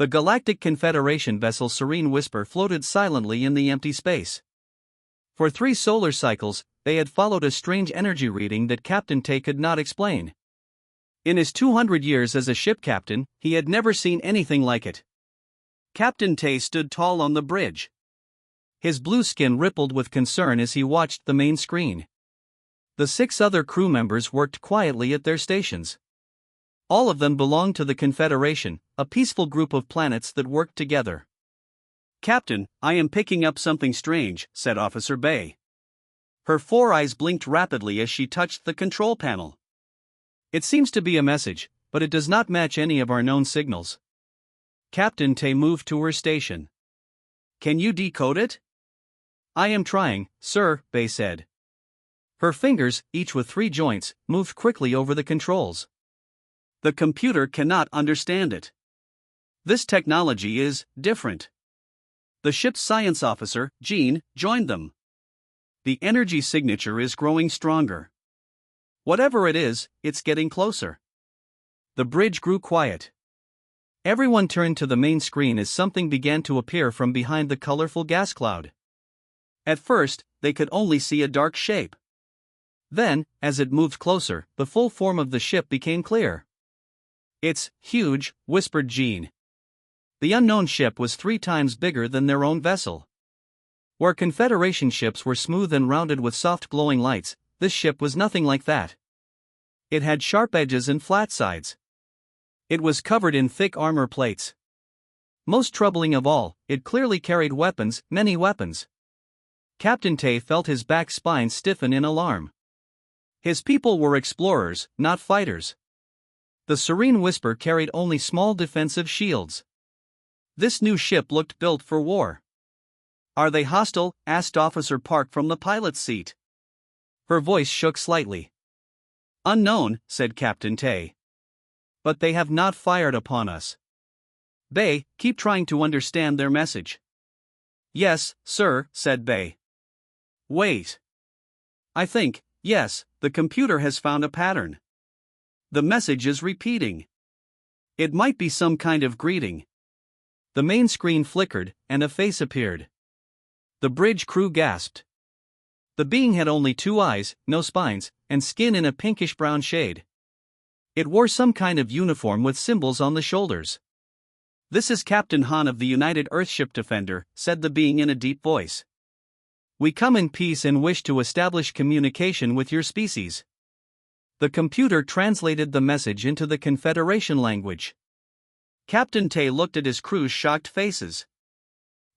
The Galactic Confederation vessel Serene Whisper floated silently in the empty space. For 3 solar cycles, they had followed a strange energy reading that Captain Tay could not explain. In his 200 years as a ship captain, he had never seen anything like it. Captain Tay stood tall on the bridge. His blue skin rippled with concern as he watched the main screen. The 6 other crew members worked quietly at their stations. All of them belonged to the Confederation, a peaceful group of planets that worked together. "Captain, I am picking up something strange," said Officer Bay. Her 4 eyes blinked rapidly as she touched the control panel. "It seems to be a message, but it does not match any of our known signals." Captain Tay moved to her station. "Can you decode it?" "I am trying, sir," Bay said. Her fingers, each with 3 joints, moved quickly over the controls. "The computer cannot understand it. This technology is different." The ship's science officer, Jean, joined them. "The energy signature is growing stronger. Whatever it is, it's getting closer." The bridge grew quiet. Everyone turned to the main screen as something began to appear from behind the colorful gas cloud. At first, they could only see a dark shape. Then, as it moved closer, the full form of the ship became clear. "It's huge," whispered Jean. The unknown ship was 3 times bigger than their own vessel. Where Confederation ships were smooth and rounded with soft glowing lights, this ship was nothing like that. It had sharp edges and flat sides. It was covered in thick armor plates. Most troubling of all, it clearly carried weapons, many weapons. Captain Tay felt his back spine stiffen in alarm. His people were explorers, not fighters. The Serene Whisper carried only small defensive shields. This new ship looked built for war. "Are they hostile?" asked Officer Park from the pilot's seat. Her voice shook slightly. "Unknown," said Captain Tay. "But they have not fired upon us." "Bay, keep trying to understand their message." "Yes, sir," said Bay. "Wait. I think, yes, the computer has found a pattern. The message is repeating. It might be some kind of greeting." The main screen flickered, and a face appeared. The bridge crew gasped. The being had only 2 eyes, no spines, and skin in a pinkish-brown shade. It wore some kind of uniform with symbols on the shoulders. "This is Captain Han of the United Earthship Defender," said the being in a deep voice. "We come in peace and wish to establish communication with your species." The computer translated the message into the Confederation language. Captain Tay looked at his crew's shocked faces.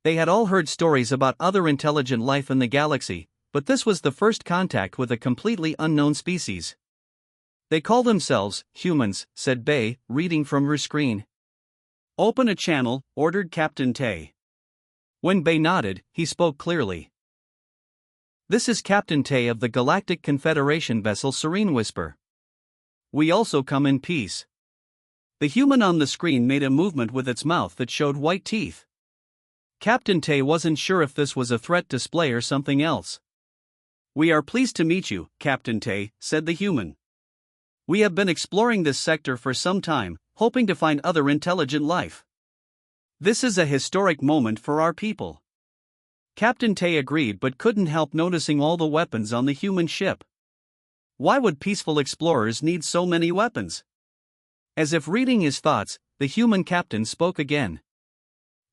They had all heard stories about other intelligent life in the galaxy, but this was the first contact with a completely unknown species. "They call themselves humans," said Bay, reading from her screen. "Open a channel," ordered Captain Tay. When Bay nodded, he spoke clearly. "This is Captain Tay of the Galactic Confederation vessel Serene Whisper. We also come in peace." The human on the screen made a movement with its mouth that showed white teeth. Captain Tay wasn't sure if this was a threat display or something else. "We are pleased to meet you, Captain Tay," said the human. "We have been exploring this sector for some time, hoping to find other intelligent life. This is a historic moment for our people." Captain Tay agreed but couldn't help noticing all the weapons on the human ship. Why would peaceful explorers need so many weapons? As if reading his thoughts, the human captain spoke again.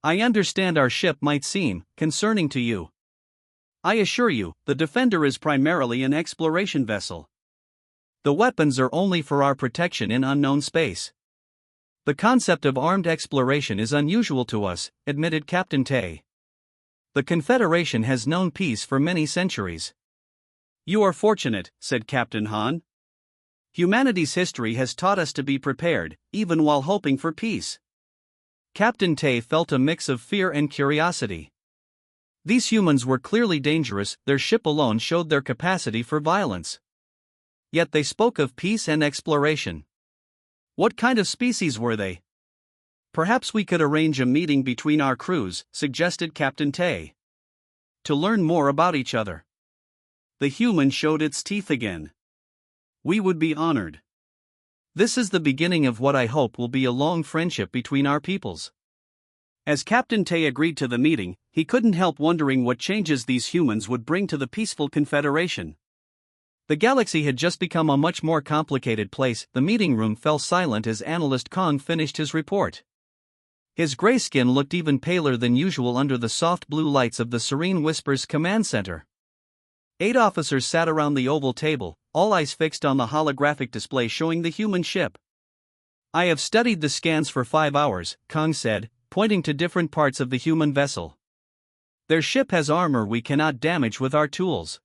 "I understand our ship might seem concerning to you. I assure you, the Defender is primarily an exploration vessel. The weapons are only for our protection in unknown space. The concept of armed exploration is unusual to us," admitted Captain Tay. "The Confederation has known peace for many centuries." "You are fortunate," said Captain Han. "Humanity's history has taught us to be prepared, even while hoping for peace." Captain Tay felt a mix of fear and curiosity. These humans were clearly dangerous, their ship alone showed their capacity for violence. Yet they spoke of peace and exploration. What kind of species were they? "Perhaps we could arrange a meeting between our crews," suggested Captain Tay. "To learn more about each other." The human showed its teeth again. "We would be honored. This is the beginning of what I hope will be a long friendship between our peoples." As Captain Tay agreed to the meeting, he couldn't help wondering what changes these humans would bring to the peaceful Confederation. The galaxy had just become a much more complicated place. The meeting room fell silent as Analyst Kong finished his report. His gray skin looked even paler than usual under the soft blue lights of the Serene Whispers command center. 8 officers sat around the oval table, all eyes fixed on the holographic display showing the human ship. "I have studied the scans for 5 hours, Kong said, pointing to different parts of the human vessel. Their ship has armor we cannot damage with our tools.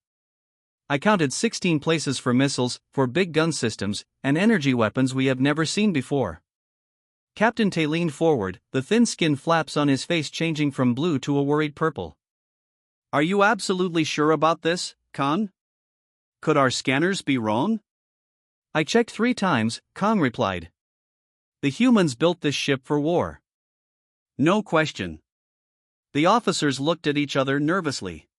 I counted 16 places for missiles, for big gun systems, and energy weapons we have never seen before." Captain Tay leaned forward, the thin skin flaps on his face changing from blue to a worried purple. "Are you absolutely sure about this, Kong? Could our scanners be wrong?" "I checked 3 times, Kong replied. "The humans built this ship for war." "No question." The officers looked at each other nervously.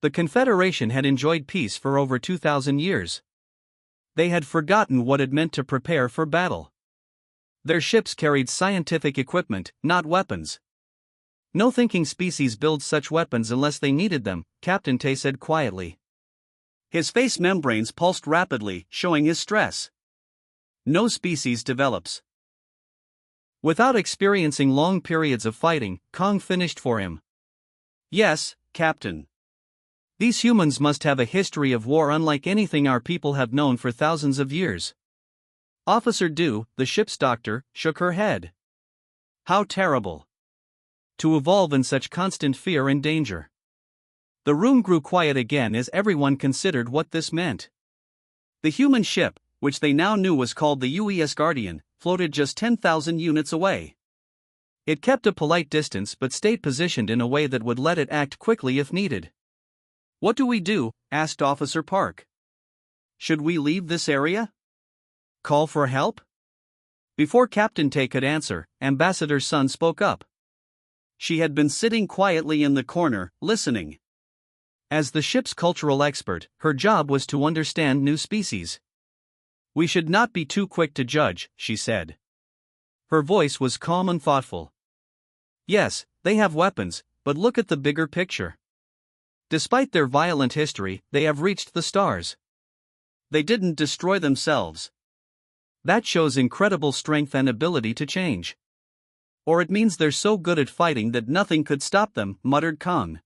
The Confederation had enjoyed peace for over 2,000 years. They had forgotten what it meant to prepare for battle. Their ships carried scientific equipment, not weapons. "No thinking species builds such weapons unless they needed them," Captain Tay said quietly. His face membranes pulsed rapidly, showing his stress. "No species develops without experiencing long periods of fighting," Kong finished for him. "Yes, Captain. These humans must have a history of war unlike anything our people have known for thousands of years." Officer Du, the ship's doctor, shook her head. "How terrible. To evolve in such constant fear and danger." The room grew quiet again as everyone considered what this meant. The human ship, which they now knew was called the UES Guardian, floated just 10,000 units away. It kept a polite distance but stayed positioned in a way that would let it act quickly if needed. "What do we do?" asked Officer Park. "Should we leave this area? Call for help?" Before Captain Tay could answer, Ambassador Sun spoke up. She had been sitting quietly in the corner, listening. As the ship's cultural expert, her job was to understand new species. "We should not be too quick to judge," she said. Her voice was calm and thoughtful. "Yes, they have weapons, but look at the bigger picture. Despite their violent history, they have reached the stars. They didn't destroy themselves. That shows incredible strength and ability to change. Or it means they're so good at fighting that nothing could stop them," muttered Kong.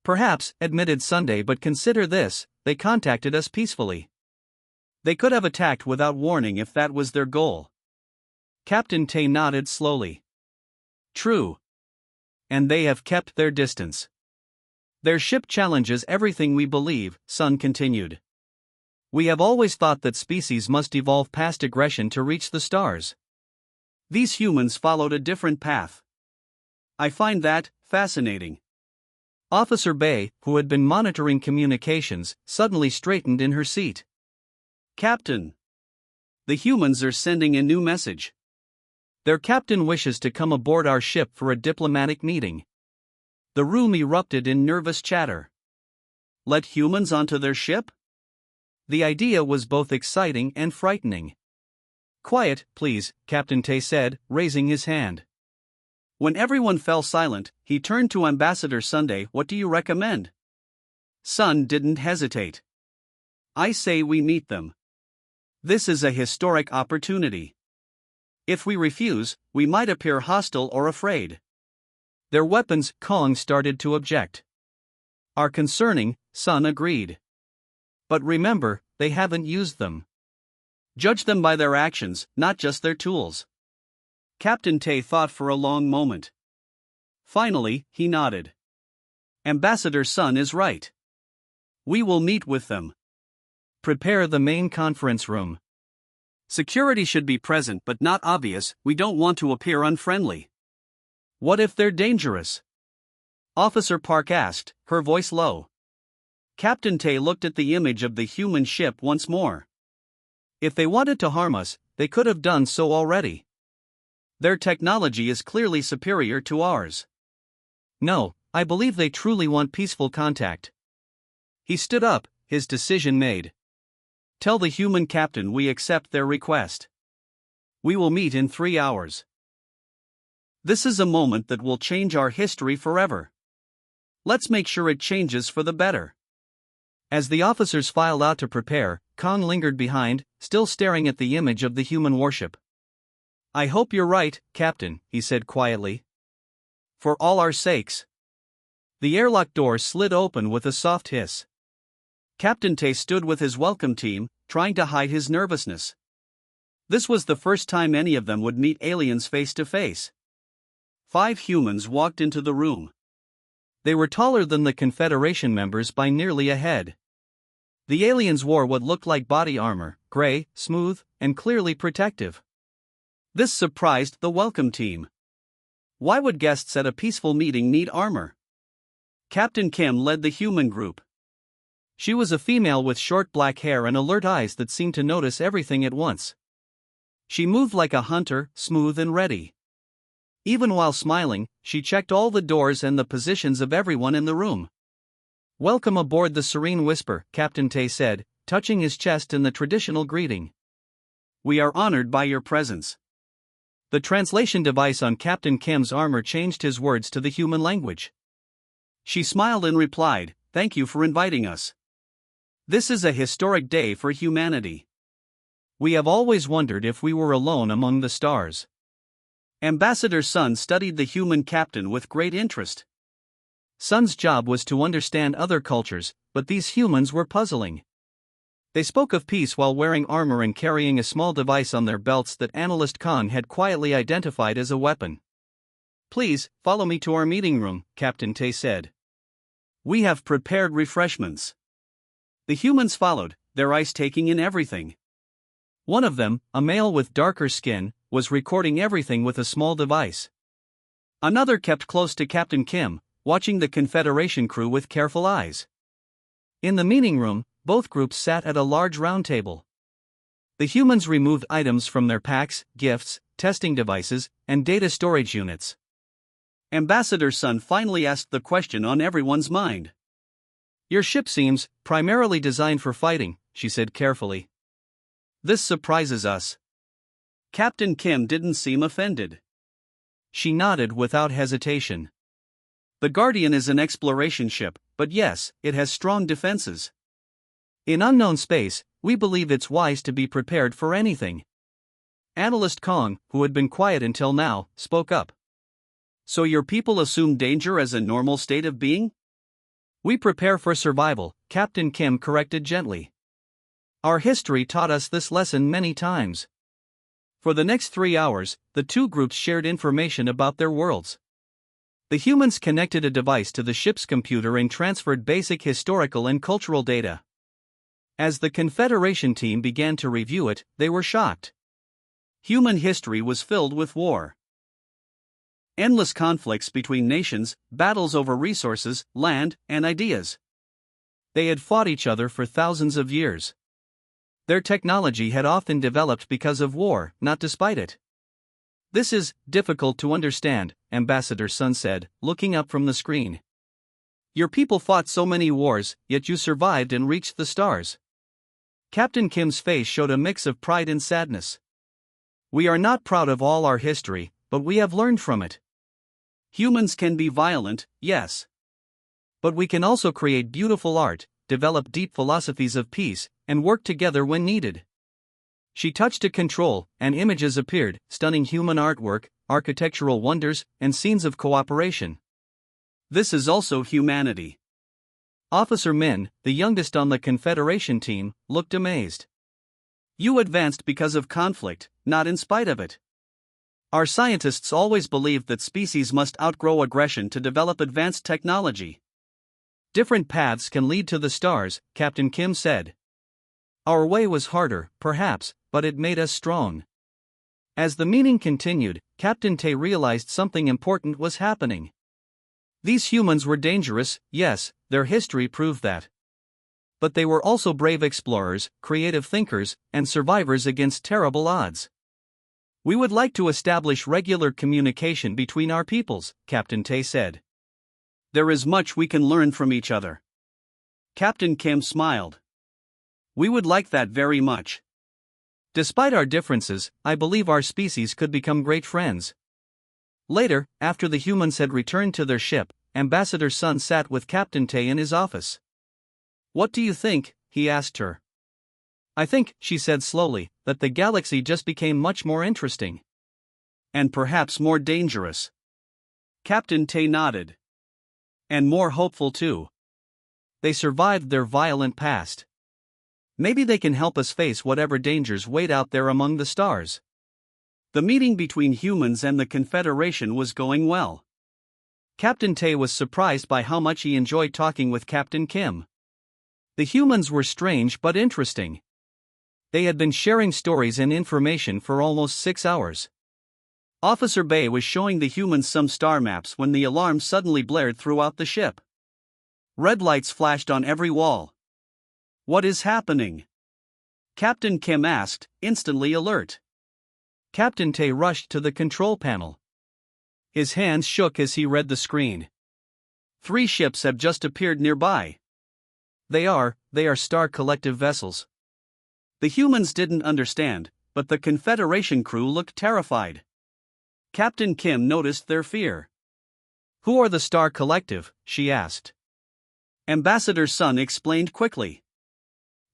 "Perhaps," admitted Sunday, "but consider this, they contacted us peacefully. They could have attacked without warning if that was their goal." Captain Tay nodded slowly. "True. And they have kept their distance. Their ship challenges everything we believe," Sun continued. "We have always thought that species must evolve past aggression to reach the stars. These humans followed a different path. I find that fascinating." Officer Bay, who had been monitoring communications, suddenly straightened in her seat. "Captain, the humans are sending a new message. Their captain wishes to come aboard our ship for a diplomatic meeting." The room erupted in nervous chatter. Let humans onto their ship? The idea was both exciting and frightening. "Quiet, please," Captain Tay said, raising his hand. When everyone fell silent, he turned to Ambassador Sunday. "What do you recommend?" Sun didn't hesitate. "I say we meet them. This is a historic opportunity. If we refuse, we might appear hostile or afraid." "Their weapons," Kong started to object. "Are concerning," Sun agreed. "But remember, they haven't used them. Judge them by their actions, not just their tools." Captain Tay thought for a long moment. Finally, he nodded. "Ambassador Sun is right. We will meet with them. Prepare the main conference room. Security should be present but not obvious. We don't want to appear unfriendly." "What if they're dangerous?" Officer Park asked, her voice low. Captain Tay looked at the image of the human ship once more. "If they wanted to harm us, they could have done so already. Their technology is clearly superior to ours." "No, I believe they truly want peaceful contact." He stood up, his decision made. "Tell the human captain we accept their request. We will meet in 3 hours." This is a moment that will change our history forever. Let's make sure it changes for the better. As the officers filed out to prepare, Kong lingered behind, still staring at the image of the human warship. I hope you're right, Captain, he said quietly. For all our sakes. The airlock door slid open with a soft hiss. Captain Tay stood with his welcome team, trying to hide his nervousness. This was the first time any of them would meet aliens face to face. 5 humans walked into the room. They were taller than the Confederation members by nearly a head. The aliens wore what looked like body armor, gray, smooth, and clearly protective. This surprised the welcome team. Why would guests at a peaceful meeting need armor? Captain Kim led the human group. She was a female with short black hair and alert eyes that seemed to notice everything at once. She moved like a hunter, smooth and ready. Even while smiling, she checked all the doors and the positions of everyone in the room. Welcome aboard the Serene Whisper, Captain Tay said, touching his chest in the traditional greeting. We are honored by your presence. The translation device on Captain Kim's armor changed his words to the human language. She smiled and replied, "Thank you for inviting us. This is a historic day for humanity. We have always wondered if we were alone among the stars." Ambassador Sun studied the human captain with great interest. Sun's job was to understand other cultures, but these humans were puzzling. They spoke of peace while wearing armor and carrying a small device on their belts that Analyst Kong had quietly identified as a weapon. "Please, follow me to our meeting room," Captain Tay said. "We have prepared refreshments." The humans followed, their eyes taking in everything. One of them, a male with darker skin, was recording everything with a small device. Another kept close to Captain Kim, watching the Confederation crew with careful eyes. In the meeting room, both groups sat at a large round table. The humans removed items from their packs, gifts, testing devices, and data storage units. Ambassador Sun finally asked the question on everyone's mind. "Your ship seems primarily designed for fighting," she said carefully. "This surprises us." Captain Kim didn't seem offended. She nodded without hesitation. "The Guardian is an exploration ship, but yes, it has strong defenses. In unknown space, we believe it's wise to be prepared for anything." Analyst Kong, who had been quiet until now, spoke up. "So your people assume danger as a normal state of being?" "We prepare for survival," Captain Kim corrected gently. "Our history taught us this lesson many times." For the next 3 hours, the two groups shared information about their worlds. The humans connected a device to the ship's computer and transferred basic historical and cultural data. As the Confederation team began to review it, they were shocked. Human history was filled with war. Endless conflicts between nations, battles over resources, land, and ideas. They had fought each other for thousands of years. Their technology had often developed because of war, not despite it. "This is difficult to understand," Ambassador Sun said, looking up from the screen. "Your people fought so many wars, yet you survived and reached the stars." Captain Kim's face showed a mix of pride and sadness. "We are not proud of all our history, but we have learned from it. Humans can be violent, yes. But we can also create beautiful art, develop deep philosophies of peace, and work together when needed." She touched a control, and images appeared, stunning human artwork, architectural wonders, and scenes of cooperation. "This is also humanity." Officer Min, the youngest on the Confederation team, looked amazed. "You advanced because of conflict, not in spite of it. Our scientists always believed that species must outgrow aggression to develop advanced technology." "Different paths can lead to the stars," Captain Kim said. "Our way was harder, perhaps, but it made us strong." As the meeting continued, Captain Tay realized something important was happening. These humans were dangerous, yes, their history proved that. But they were also brave explorers, creative thinkers, and survivors against terrible odds. "We would like to establish regular communication between our peoples," Captain Tay said. "There is much we can learn from each other." Captain Kim smiled. "We would like that very much. Despite our differences, I believe our species could become great friends. Later, after the humans had returned to their ship, Ambassador Sun sat with Captain Tay in his office. "What do you think?" he asked her. "I think," she said slowly, "that the galaxy just became much more interesting. And perhaps more dangerous." Captain Tay nodded. "And more hopeful too. They survived their violent past. Maybe they can help us face whatever dangers wait out there among the stars." The meeting between humans and the Confederation was going well. Captain Tay was surprised by how much he enjoyed talking with Captain Kim. The humans were strange but interesting. They had been sharing stories and information for almost 6 hours. Officer Bay was showing the humans some star maps when the alarm suddenly blared throughout the ship. Red lights flashed on every wall. "What is happening?" Captain Kim asked, instantly alert. Captain Tay rushed to the control panel. His hands shook as he read the screen. 3 ships have just appeared nearby. They are Star Collective vessels. The humans didn't understand, but the Confederation crew looked terrified. Captain Kim noticed their fear. "Who are the Star Collective?" she asked. Ambassador Sun explained quickly.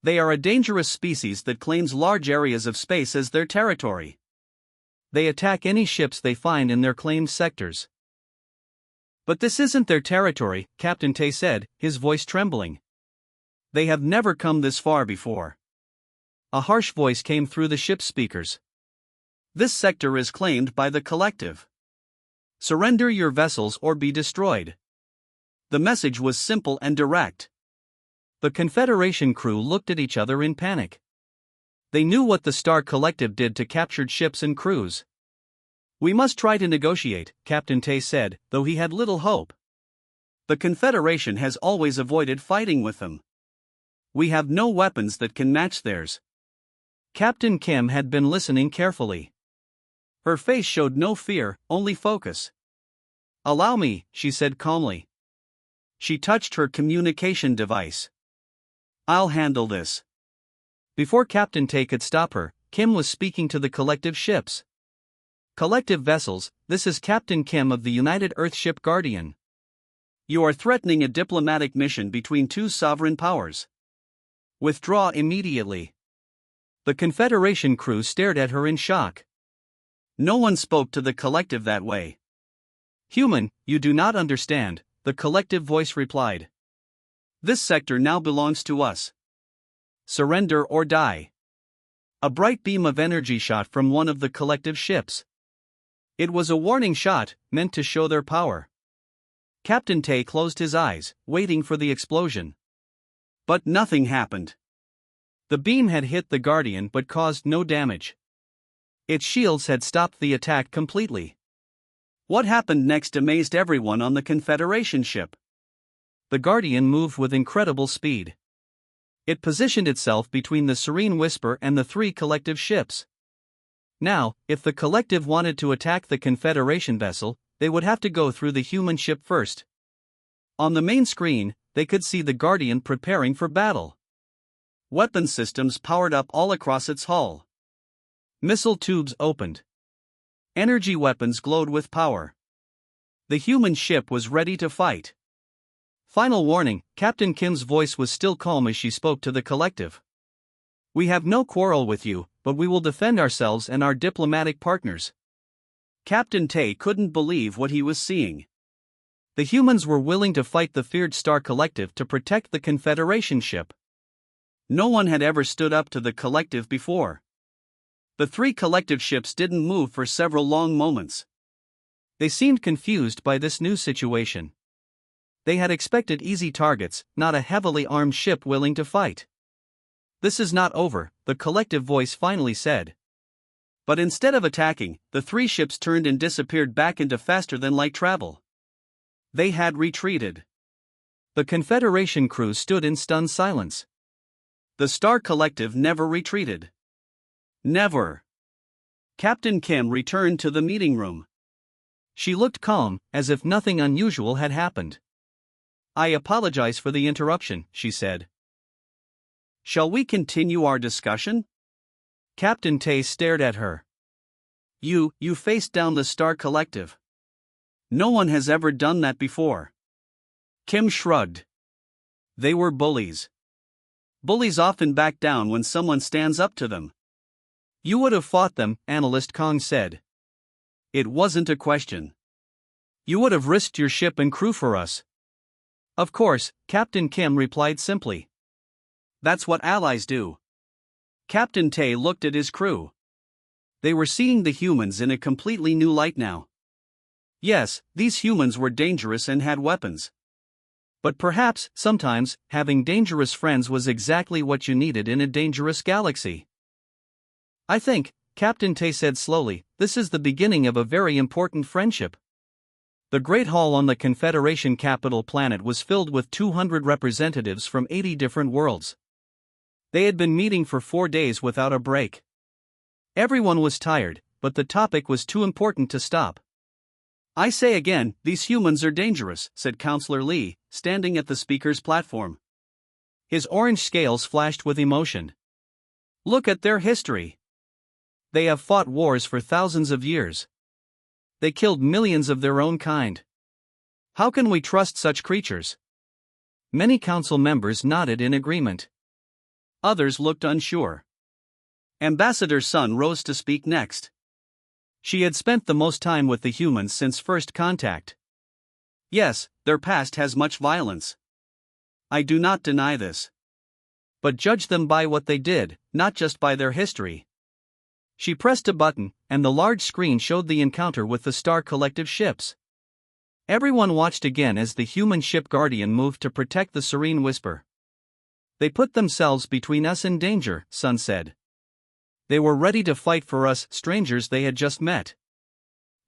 "They are a dangerous species that claims large areas of space as their territory. They attack any ships they find in their claimed sectors." "But this isn't their territory," Captain Tay said, his voice trembling. "They have never come this far before." A harsh voice came through the ship's speakers. "This sector is claimed by the Collective. Surrender your vessels or be destroyed." The message was simple and direct. The Confederation crew looked at each other in panic. They knew what the Star Collective did to captured ships and crews. "We must try to negotiate," Captain Tay said, though he had little hope. "The Confederation has always avoided fighting with them. We have no weapons that can match theirs." Captain Kim had been listening carefully. Her face showed no fear, only focus. "Allow me," she said calmly. She touched her communication device. "I'll handle this." Before Captain Tay could stop her, Kim was speaking to the collective ships. "Collective vessels, this is Captain Kim of the United Earthship Guardian. You are threatening a diplomatic mission between 2 sovereign powers. Withdraw immediately." The Confederation crew stared at her in shock. No one spoke to the Collective that way. "Human, you do not understand," the Collective voice replied. "This sector now belongs to us. Surrender or die." A bright beam of energy shot from one of the Collective ships. It was a warning shot, meant to show their power. Captain Tay closed his eyes, waiting for the explosion. But nothing happened. The beam had hit the Guardian but caused no damage. Its shields had stopped the attack completely. What happened next amazed everyone on the Confederation ship. The Guardian moved with incredible speed. It positioned itself between the Serene Whisper and the 3 collective ships. Now, if the Collective wanted to attack the Confederation vessel, they would have to go through the human ship first. On the main screen, they could see the Guardian preparing for battle. Weapon systems powered up all across its hull. Missile tubes opened. Energy weapons glowed with power. The human ship was ready to fight. Final warning, Captain Kim's voice was still calm as she spoke to the Collective. "We have no quarrel with you, but we will defend ourselves and our diplomatic partners." Captain Tay couldn't believe what he was seeing. The humans were willing to fight the feared Star Collective to protect the Confederation ship. No one had ever stood up to the Collective before. The 3 collective ships didn't move for several long moments. They seemed confused by this new situation. They had expected easy targets, not a heavily armed ship willing to fight. "This is not over," the Collective voice finally said. But instead of attacking, the 3 ships turned and disappeared back into faster-than-light travel. They had retreated. The Confederation crew stood in stunned silence. The Star Collective never retreated. Never. Captain Kim returned to the meeting room. She looked calm, as if nothing unusual had happened. "I apologize for the interruption," she said. "Shall we continue our discussion?" Captain Tay stared at her. You faced down the Star Collective. No one has ever done that before. Kim shrugged. They were bullies. Bullies often back down when someone stands up to them. You would have fought them, Analyst Kong said. It wasn't a question. You would have risked your ship and crew for us. Of course, Captain Kim replied simply. That's what allies do. Captain Tay looked at his crew. They were seeing the humans in a completely new light now. Yes, these humans were dangerous and had weapons. But perhaps, sometimes, having dangerous friends was exactly what you needed in a dangerous galaxy. I think, Captain Tay said slowly, this is the beginning of a very important friendship. The Great Hall on the Confederation capital planet was filled with 200 representatives from 80 different worlds. They had been meeting for 4 days without a break. Everyone was tired, but the topic was too important to stop. I say again, these humans are dangerous, said Counselor Lee, standing at the speaker's platform. His orange scales flashed with emotion. Look at their history. They have fought wars for thousands of years. They killed millions of their own kind. How can we trust such creatures? Many council members nodded in agreement. Others looked unsure. Ambassador Sun rose to speak next. She had spent the most time with the humans since first contact. Yes, their past has much violence. I do not deny this. But judge them by what they did, not just by their history. She pressed a button, and the large screen showed the encounter with the Star Collective ships. Everyone watched again as the human ship Guardian moved to protect the Serene Whisper. They put themselves between us and danger, Sun said. They were ready to fight for us, strangers they had just met.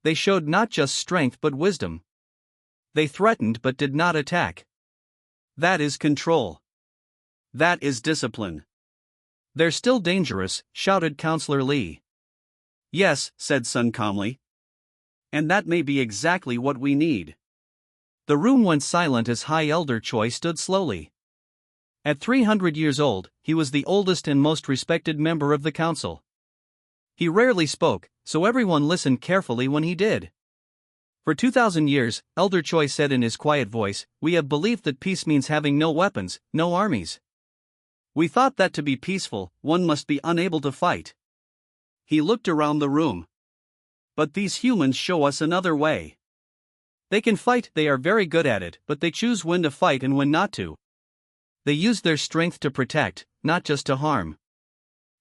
They showed not just strength but wisdom. They threatened but did not attack. That is control. That is discipline. They're still dangerous, shouted Counselor Lee. Yes, said Sun calmly. And that may be exactly what we need. The room went silent as High Elder Choi stood slowly. At 300 years old, he was the oldest and most respected member of the council. He rarely spoke, so everyone listened carefully when he did. For 2,000 years, Elder Choi said in his quiet voice, we have believed that peace means having no weapons, no armies. We thought that to be peaceful, one must be unable to fight. He looked around the room. But these humans show us another way. They can fight, they are very good at it, but they choose when to fight and when not to. They use their strength to protect, not just to harm.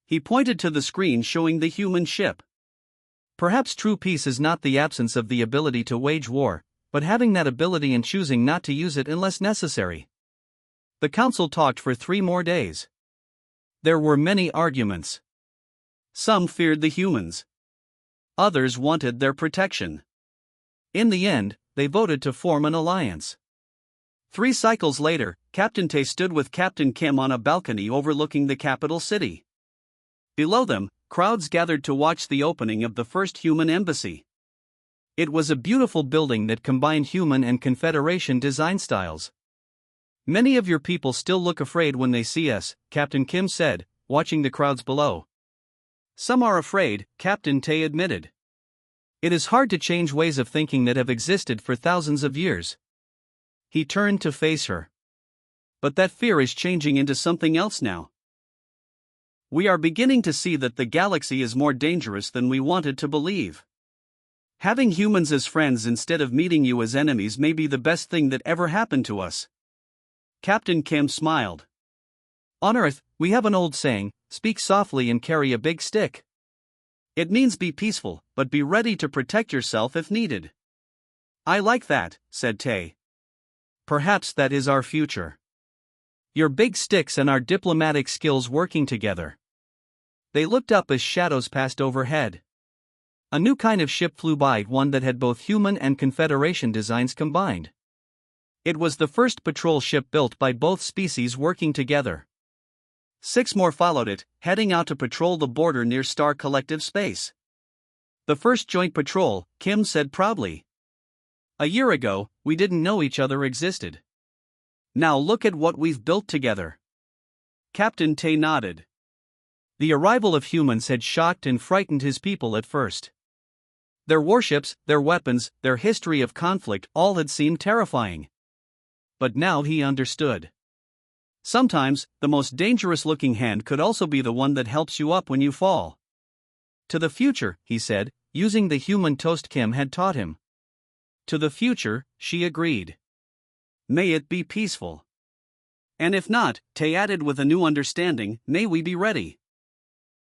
He pointed to the screen showing the human ship. Perhaps true peace is not the absence of the ability to wage war, but having that ability and choosing not to use it unless necessary. The council talked for 3 more days. There were many arguments. Some feared the humans. Others wanted their protection. In the end, they voted to form an alliance. 3 cycles later, Captain Tay stood with Captain Kim on a balcony overlooking the capital city. Below them, crowds gathered to watch the opening of the first human embassy. It was a beautiful building that combined human and Confederation design styles. Many of your people still look afraid when they see us, Captain Kim said, watching the crowds below. Some are afraid, Captain Tay admitted. It is hard to change ways of thinking that have existed for thousands of years. He turned to face her. But that fear is changing into something else now. We are beginning to see that the galaxy is more dangerous than we wanted to believe. Having humans as friends instead of meeting you as enemies may be the best thing that ever happened to us. Captain Kim smiled. On Earth, we have an old saying, speak softly and carry a big stick. It means be peaceful, but be ready to protect yourself if needed. I like that, said Tay. Perhaps that is our future. Your big sticks and our diplomatic skills working together. They looked up as shadows passed overhead. A new kind of ship flew by, one that had both human and Confederation designs combined. It was the first patrol ship built by both species working together. 6 more followed it, heading out to patrol the border near Star Collective space. The first joint patrol, Kim said proudly. A year ago, we didn't know each other existed. Now look at what we've built together. Captain Tay nodded. The arrival of humans had shocked and frightened his people at first. Their warships, their weapons, their history of conflict all had seemed terrifying. But now he understood. Sometimes, the most dangerous looking hand could also be the one that helps you up when you fall. To the future, he said, using the human toast Kim had taught him. To the future, she agreed. May it be peaceful. And if not, Tay added with a new understanding, may we be ready.